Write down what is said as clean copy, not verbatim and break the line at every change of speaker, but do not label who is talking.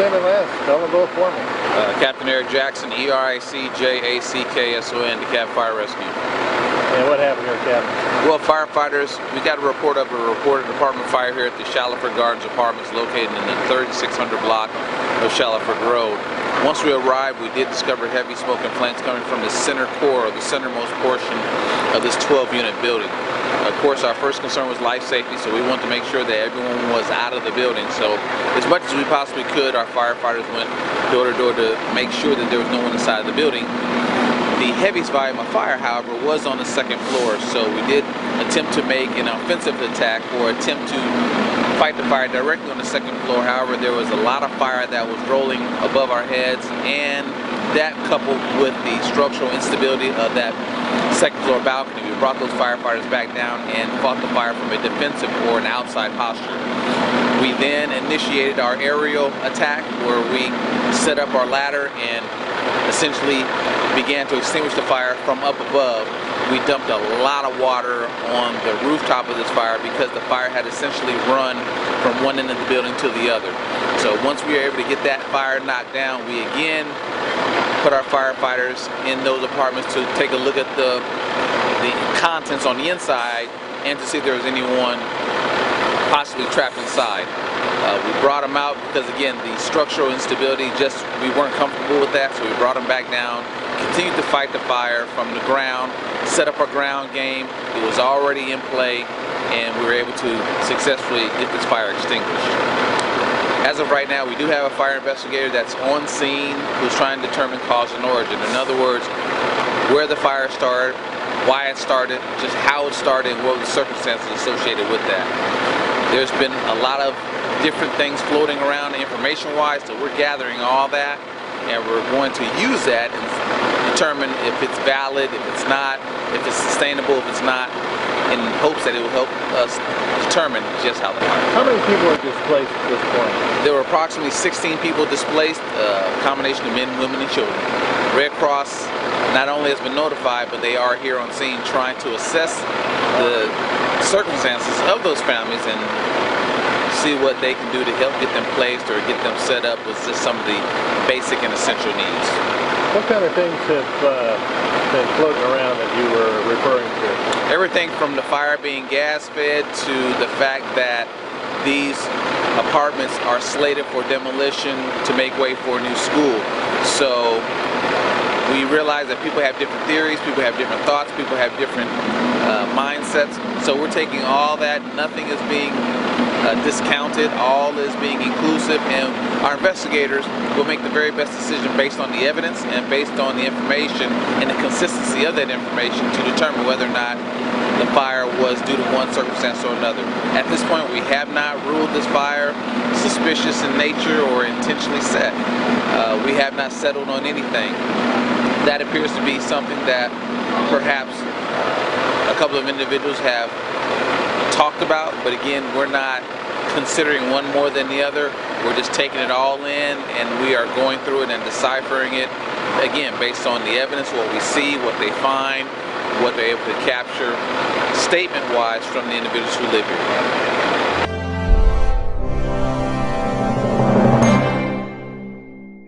name and last. Spell them both for me.
Captain Eric Jackson, E-R-I-C-J-A-C-K-S-O-N, DeKalb Fire Rescue.
And what happened here, Captain?
Well, firefighters, we got a report of a reported apartment fire here at the Shallowford Gardens apartments located in the 3600 block of Shallowford Road. Once we arrived, we did discover heavy smoke and flames coming from the center core, or the centermost portion of this 12-unit building. Of course, our first concern was life safety, so we wanted to make sure that everyone was out of the building. So, as much as we possibly could, our firefighters went door to door to make sure that there was no one inside of the building. The heaviest volume of fire, however, was on the second floor, so we did attempt to make an offensive attack or attempt to fight the fire directly on the second floor. However, there was a lot of fire that was rolling above our heads, and that coupled with the structural instability of that second floor balcony, we brought those firefighters back down and fought the fire from a defensive or an outside posture. We then initiated our aerial attack where we set up our ladder and essentially began to extinguish the fire from up above. We dumped a lot of water on the rooftop of this fire because the fire had essentially run from one end of the building to the other. So once we were able to get that fire knocked down, we again put our firefighters in those apartments to take a look at the contents on the inside and to see if there was anyone possibly trapped inside. We brought them out because, again, the structural instability, we weren't comfortable with that, so we brought them back down, continued to fight the fire from the ground, set up our ground game. It was already in play, and we were able to successfully get this fire extinguished. As of right now, we do have a fire investigator that's on scene who's trying to determine cause and origin. In other words, where the fire started, why it started, just how it started, and what were the circumstances associated with that. There's been a lot of different things floating around information-wise, so we're gathering all that, and we're going to use that and determine if it's valid, if it's not, if it's sustainable, if it's not, in hopes that it will help us determine just how the fire.
How many people are displaced at this point?
There were approximately 16 people displaced, a combination of men, women, and children. Red Cross not only has been notified, but they are here on scene trying to assess the circumstances of those families and see what they can do to help get them placed or get them set up with just some of the basic and essential needs.
What kind of things have been floating around that you were referring to?
Everything from the fire being gas fed to the fact that these apartments are slated for demolition to make way for a new school. So we realize that people have different theories, people have different thoughts, people have different mindsets. So we're taking all that, nothing is being discounted, all is being inclusive, and our investigators will make the very best decision based on the evidence and based on the information and the consistency of that information to determine whether or not the fire was due to one circumstance or another. At this point, we have not ruled this fire suspicious in nature or intentionally set. We have not settled on anything. That appears to be something that perhaps a couple of individuals have talked about, but again, we're not considering one more than the other. We're just taking it all in, and we are going through it and deciphering it, again, based on the evidence, what we see, what they find, what they're able to capture statement-wise from the individuals who live here.